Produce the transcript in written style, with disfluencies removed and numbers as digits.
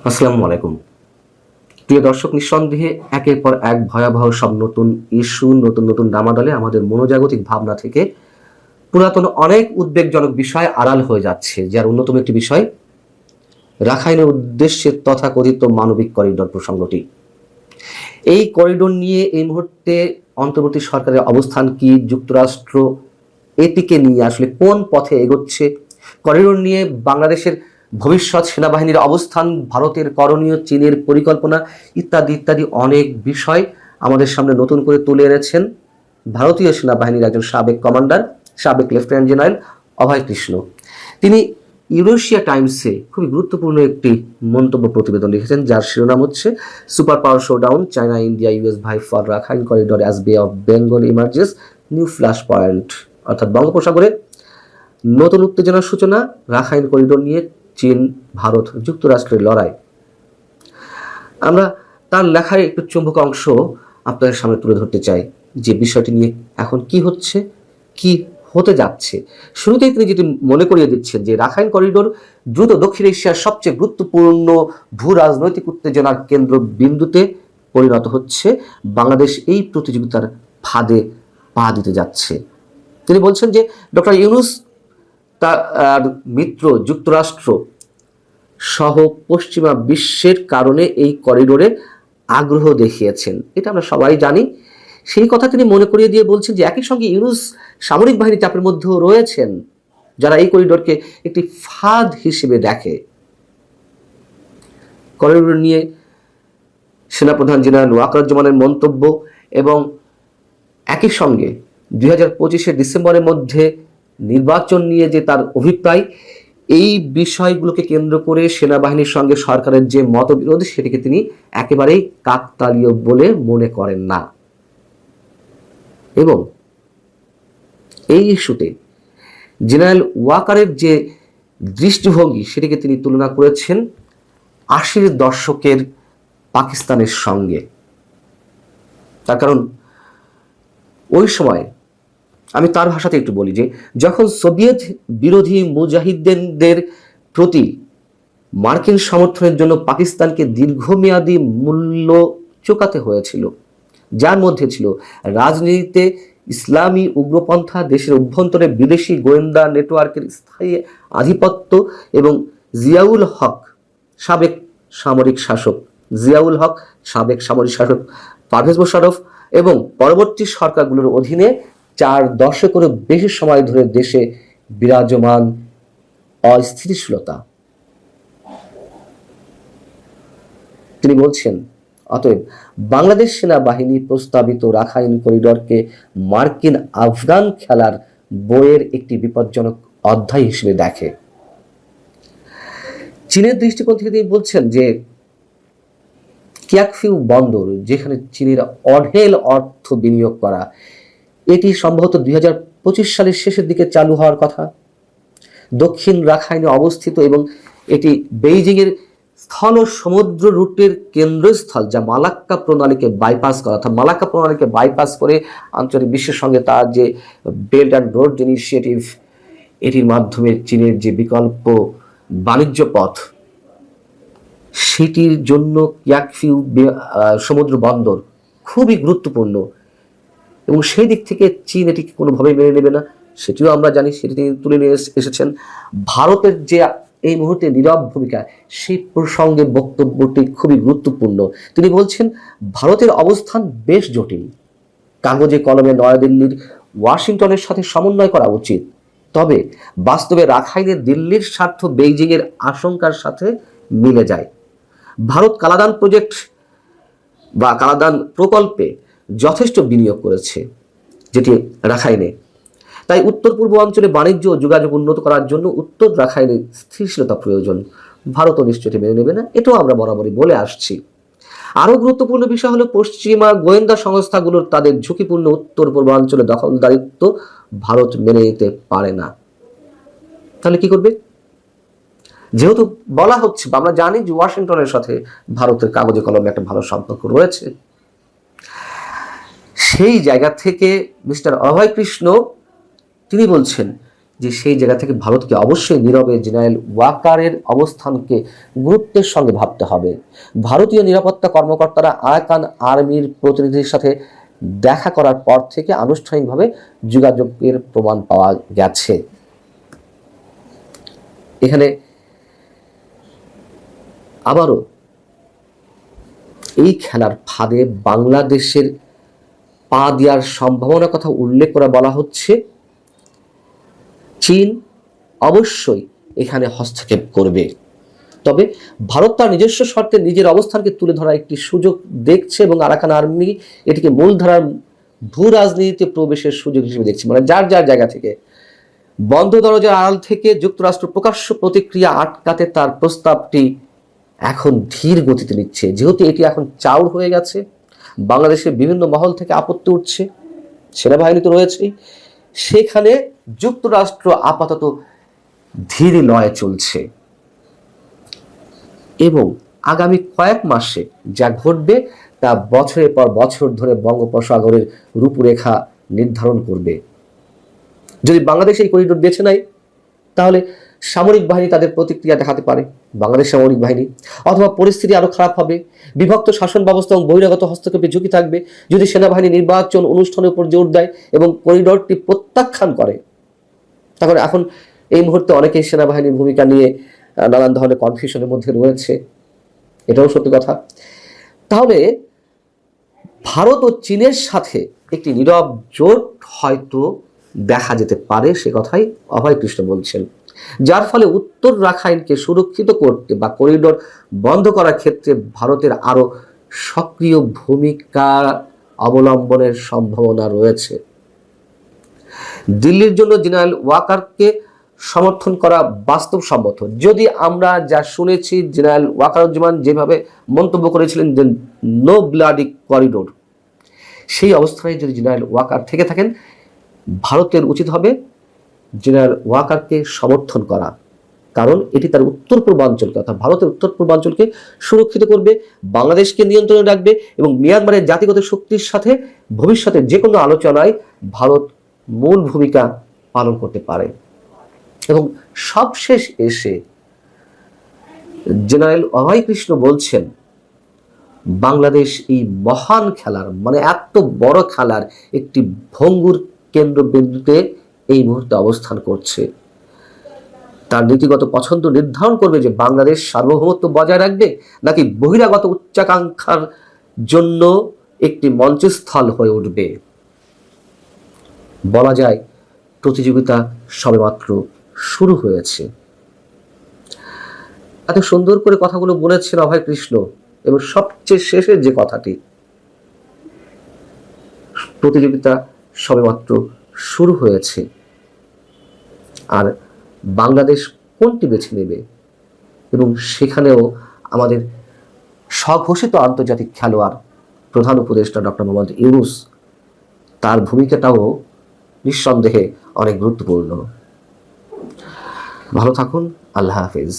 আসসালামু আলাইকুম। প্রিয় দর্শক, নিঃসন্দেহে একের পর এক ভয়াবহ সব নতুন ইস্যু, নতুন নতুন ডামাডলে আমাদের মনোজাগতিক ভাবনা থেকে পুরাতন অনেক উদ্বেগজনক বিষয় আড়াল হয়ে যাচ্ছে, যার অন্যতম একটি বিষয় রাখাইনের উদ্দেশ্যে তথাকথিত মানবিক করিডোর প্রসঙ্গটি। এই করিডোর নিয়ে এই মুহূর্তে অন্তর্বর্তী সরকারের অবস্থান কি? যুক্তরাষ্ট্র এটিকে নিয়ে আসলে কোন পথে এগোচ্ছে? করিডোর নিয়ে বাংলাদেশের ভবিষ্যৎ সেনাবাহিনীর অবস্থান, ভারতের করণীয়, চীনের পরিকল্পনা ইত্যাদি ইত্যাদি অনেক বিষয় আমাদের সামনে নতুন করে তুলে এনেছেন ভারতীয় সেনাবাহিনীর একজন সাবেক কমান্ডার, সাবেক লেফটেন্যান্ট জেনারেল অভয় কৃষ্ণ। তিনি ইউরেশিয়া টাইমসে খুবই গুরুত্বপূর্ণ একটি মন্তব্য প্রতিবেদন লিখেছেন, যার শিরোনাম হচ্ছে super power showdown, China India US ভাই ফর রাখাইন করিডোর অ্যাজ বে of Bengal ইমার্জেস new flash point. অর্থাৎ বঙ্গোপসাগরে নতুন উত্তেজনার সূচনা, রাখাইন করিডোর নিয়ে চীন, ভারত, যুক্তরাষ্ট্রের লড়াই। আমরা তার লেখার একটু চুম্বক অংশ আপনাদের সামনে তুলে ধরতে চাই, যে বিষয়টি নিয়ে এখন কি হচ্ছে, কি হতে যাচ্ছে। শুরুতেই তিনি যেটি মনে করিয়ে দিচ্ছেন যে রাখাইন করিডোর দ্রুত দক্ষিণ এশিয়ার সবচেয়ে গুরুত্বপূর্ণ ভূ রাজনৈতিক উত্তেজনার কেন্দ্র বিন্দুতে পরিণত হচ্ছে। বাংলাদেশ এই প্রতিযোগিতার ফাঁদে পা দিতে যাচ্ছে। তিনি বলছেন যে ডক্টর ইউনূস তার মিত্র যুক্তরাষ্ট্র সহ পশ্চিমা বিশ্বের কারণে এই করিডোরে আগ্রহ দেখিয়েছেন, এটা আমরা সবাই জানি। সেই কথা তিনি মনে করিয়ে দিয়ে বলছেন যে একই সঙ্গে ইউনূস সামরিক বাহিনী চাপের মধ্যেও রয়েছেন, যারা এই করিডোরকে একটি ফাঁদ হিসেবে দেখে। করিডোর নিয়ে সেনাপ্রধান জেনারেল ওয়াকারুজ্জামানের মন্তব্য এবং একই সঙ্গে 2025 ডিসেম্বরের মধ্যে নির্বাচন নিয়ে যে তার অভিপ্রায়, এই বিষয়গুলোকে কেন্দ্র করে সেনাবাহিনীর সঙ্গে সরকারের যে মতবিরোধ, সেটিকে তিনি একেবারেই কাকতালীয় বলে মনে করেন না। এবং এই ইস্যুতে জেনারেল ওয়াকারের যে দৃষ্টিভঙ্গি, সেটিকে তিনি তুলনা করেছেন 80-র দশকের পাকিস্তানের সঙ্গে। তার কারণ ওই সময়, আমি তার ভাষাতে একটু বলি, যে যখন সোভিয়েত বিরোধী মুজাহিদদের প্রতি মার্কিন সমর্থনের জন্য পাকিস্তানকে দীর্ঘমেয়াদী মূল্য চোকাতে হয়েছিল, যার মধ্যে ছিল রাজনীতিতে ইসলামী উগ্রপন্থা, দেশের অভ্যন্তরে বিদেশি গোয়েন্দা নেটওয়ার্কের স্থায়ী আধিপত্য এবং জিয়াউল হক সাবেক সামরিক শাসক পারভেজ মোশাররফ এবং পরবর্তী সরকারগুলোর অধীনে 4 দশকেরও বেশি সময় ধরে দেশে বিরাজমান অস্থিতিশীলতা। তিনি বলছেন, অতএব বাংলাদেশ সেনাবাহিনী প্রস্তাবিত রাখাইন করিডোরকে মার্কিন আফগান খেলার বইয়ের একটি বিপজ্জনক অধ্যায় হিসেবে দেখে। চীনের দৃষ্টিকোণ থেকে তিনি বলছেন যে কিয়াকফিউ বন্দর, যেখানে চীনের অঢেল অর্থ বিনিয়োগ করা, এটি সম্ভবত 2025 সালের শেষের দিকে চালু হওয়ার কথা। দক্ষিণ রাখাইনে অবস্থিত এবং এটি বেইজিংয়ের স্থল সমুদ্র রুটের কেন্দ্রস্থল, যা মালাক্কা প্রণালীকে বাইপাস করা, অর্থাৎ মালাক্কা প্রণালীকে বাইপাস করে আঞ্চলিক বিশ্বের সঙ্গে তার যে বেল্ট অ্যান্ড রোড ইনিশিয়েটিভ, এটির মাধ্যমে চীনের যে বিকল্প বাণিজ্য পথ, সেটির জন্য কিয়াকফিউ সমুদ্র বন্দর খুবই গুরুত্বপূর্ণ। এবং সেই দিক থেকে চীন এটিকে কোনোভাবেই মেনে নেবে না, সেটিও আমরা জানি। সেটি তিনি তুলে নিয়ে এসেছেন। ভারতের যে এই মুহূর্তে নীরব ভূমিকা, সেই প্রসঙ্গে বক্তব্যটি খুবই গুরুত্বপূর্ণ। তিনি বলছেন ভারতের অবস্থান বেশ জটিল, কাগজে কলমে নয়াদিল্লির ওয়াশিংটনের সাথে সমন্বয় করা উচিত, তবে বাস্তবে রাখাইনে দিল্লির স্বার্থ বেইজিংয়ের আশঙ্কার সাথে মিলে যায়। ভারত কালাদান প্রজেক্ট বা কালাদান প্রকল্পে যথেষ্ট বিনিয়োগ করেছে, যেটি রাখাইনে। তাই উত্তর পূর্ব অঞ্চলে বাণিজ্য ও যোগাযোগ উন্নত করার জন্য উত্তর রাখাইনে স্থিতিশীলতা প্রয়োজন। ভারতও নিশ্চয়ই মেনে নেবে না, এটাও আমরা বরাবরই বলে আসছি। আরও গুরুত্বপূর্ণ বিষয় হলো পশ্চিমা গোয়েন্দা সংস্থাগুলোর তাদের ঝুঁকিপূর্ণ উত্তর পূর্বাঞ্চলে দখলদারিত্ব ভারত মেনে নিতে পারে না। তাহলে কি করবে? যেহেতু বলা হচ্ছে, আমরা জানি যে ওয়াশিংটনের সাথে ভারতের কাগজে কলমে একটা ভালো সম্পর্ক রয়েছে, সেই জায়গা থেকে মিস্টার অভয় কৃষ্ণ তিনি বলছেন যে সেই জায়গা থেকে ভারতকে অবশ্যই নীরবে জেনারেল ওয়াকারের অবস্থানকে গুরুত্বের সঙ্গে ভাবতে হবে। ভারতীয় নিরাপত্তা কর্মকর্তারা আরাকান আর্মির প্রতিনিধির সাথে দেখা করার পর থেকে আনুষ্ঠানিকভাবে যোগাযোগের প্রমাণ পাওয়া গেছে। এখানে আবারও এই খেলার ফাঁদে বাংলাদেশের পা দেওয়ার সম্ভাবনার কথা উল্লেখ করে বলা হচ্ছে চীন অবশ্যই এখানে হস্তক্ষেপ করবে। তবে ভারত তার নিজস্ব শর্তে নিজের অবস্থানকে তুলে ধরার একটি সুযোগ দেখছে এবং আরাকান আর্মি এটিকে মূলধারার ভূ রাজনীতিতে প্রবেশের সুযোগ হিসেবে দেখছে। মানে যার যার জায়গা থেকে বন্ধ দরজার আড়াল থেকে যুক্তরাষ্ট্র প্রকাশ্য প্রতিক্রিয়া আটকাতে তার প্রস্তাবটি এখন ধীর গতিতে নিচ্ছে। যেহেতু এটি এখন চাউর হয়ে গেছে, বাংলাদেশের বিভিন্ন মহল থেকে আপত্তি উঠছে, সেনাবাহিনী তো রয়েছেই, সেখানে যুক্তরাষ্ট্র আপাতত ধীর লয়ে চলছে এবং আগামী কয়েক মাসে যা ঘটবে তা বছরের পর বছর ধরে বঙ্গোপসাগরের রূপরেখা নির্ধারণ করবে। যদি বাংলাদেশ এই করিডোর বেছে নেয় তাহলে সামরিক বাহিনী তাদের প্রতিক্রিয়া দেখাতে পারে, বাংলাদেশ সামরিক বাহিনী, অথবা পরিস্থিতি আরো খারাপ হবে, বিভক্ত শাসন ব্যবস্থা এবং বহিরাগত হস্তক্ষেপে ঝুঁকি থাকবে যদি সেনাবাহিনী নির্বাচন অনুষ্ঠানের উপর জোর দেয় এবং করিডোরটি প্রত্যাখ্যান করে। তখন এখন এই মুহূর্তে অনেকেই সেনাবাহিনীর ভূমিকা নিয়ে নানান ধরনের কনফিউশনের মধ্যে রয়েছে, এটাও সত্যি কথা। তাহলে ভারত ও চীনের সাথে একটি নীরব জোট হয়তো দেখা যেতে পারে, সে কথাই অভয় কৃষ্ণ বলছেন, যার ফলে উত্তর রাখাইনকে সুরক্ষিত করতে বা করিডোর বন্ধ করার ক্ষেত্রে ভারতের আরো সক্রিয় ভূমিকা অবলম্বনের সম্ভাবনা রয়েছে। দিল্লির জন্য জেনারেল ওয়াকারকে সমর্থন করা বাস্তবসম্মত। যদি আমরা যা শুনেছি, জেনারেল ওয়াকারুজ্জামান যেভাবে মন্তব্য করেছিলেন যে নো ব্লাডি করিডোর, সেই অবস্থায় যদি জেনারেল ওয়াকার থেকে থাকেন, ভারতের উচিত হবে জেনারেল ওয়াকারকে সমর্থন করা, কারণ এটি তার উত্তর পূর্বাঞ্চলকে অর্থাৎ ভারতের উত্তর পূর্বাঞ্চলকে সুরক্ষিত করবে, বাংলাদেশকে নিয়ন্ত্রণে রাখবে এবং মিয়ানমারের জাতিগত শক্তির সাথে ভবিষ্যতে যে কোনো আলোচনায় ভারত মূল ভূমিকা পালন করতে পারে। এবং সবশেষ এসে জেনারেল অভয় কৃষ্ণ বলছেন বাংলাদেশ এই মহান খেলার, মানে এত বড় খেলার একটি ভঙ্গুর কেন্দ্রবিন্দুতে এই মুহূর্তে অবস্থান করছে। তার নীতিগত পছন্দ নির্ধারণ করবে যে বাংলাদেশ সার্বভৌমত্ব বজায় রাখবে নাকি বহিরাগত উচ্চাকাঙ্ক্ষার জন্য একটি মঞ্চস্থল হয়ে উঠবে। বলা যায় প্রতিযোগিতা সবেমাত্র শুরু হয়েছে। এত সুন্দর করে কথাগুলো বলেছেন অভয় কৃষ্ণ, এবং সবচেয়ে শেষের যে কথাটি, প্রতিযোগিতা সবেমাত্র শুরু হয়েছে, আর বাংলাদেশ কোনটি বেছে নেবে এবং সেখানেও আমাদের স্বঘোষিত আন্তর্জাতিক খেলোয়াড় প্রধান উপদেষ্টা ডক্টর মোহাম্মদ ইউনূস, তার ভূমিকাটাও নিঃসন্দেহে অনেক গুরুত্বপূর্ণ। ভালো থাকুন, আল্লাহ হাফেজ।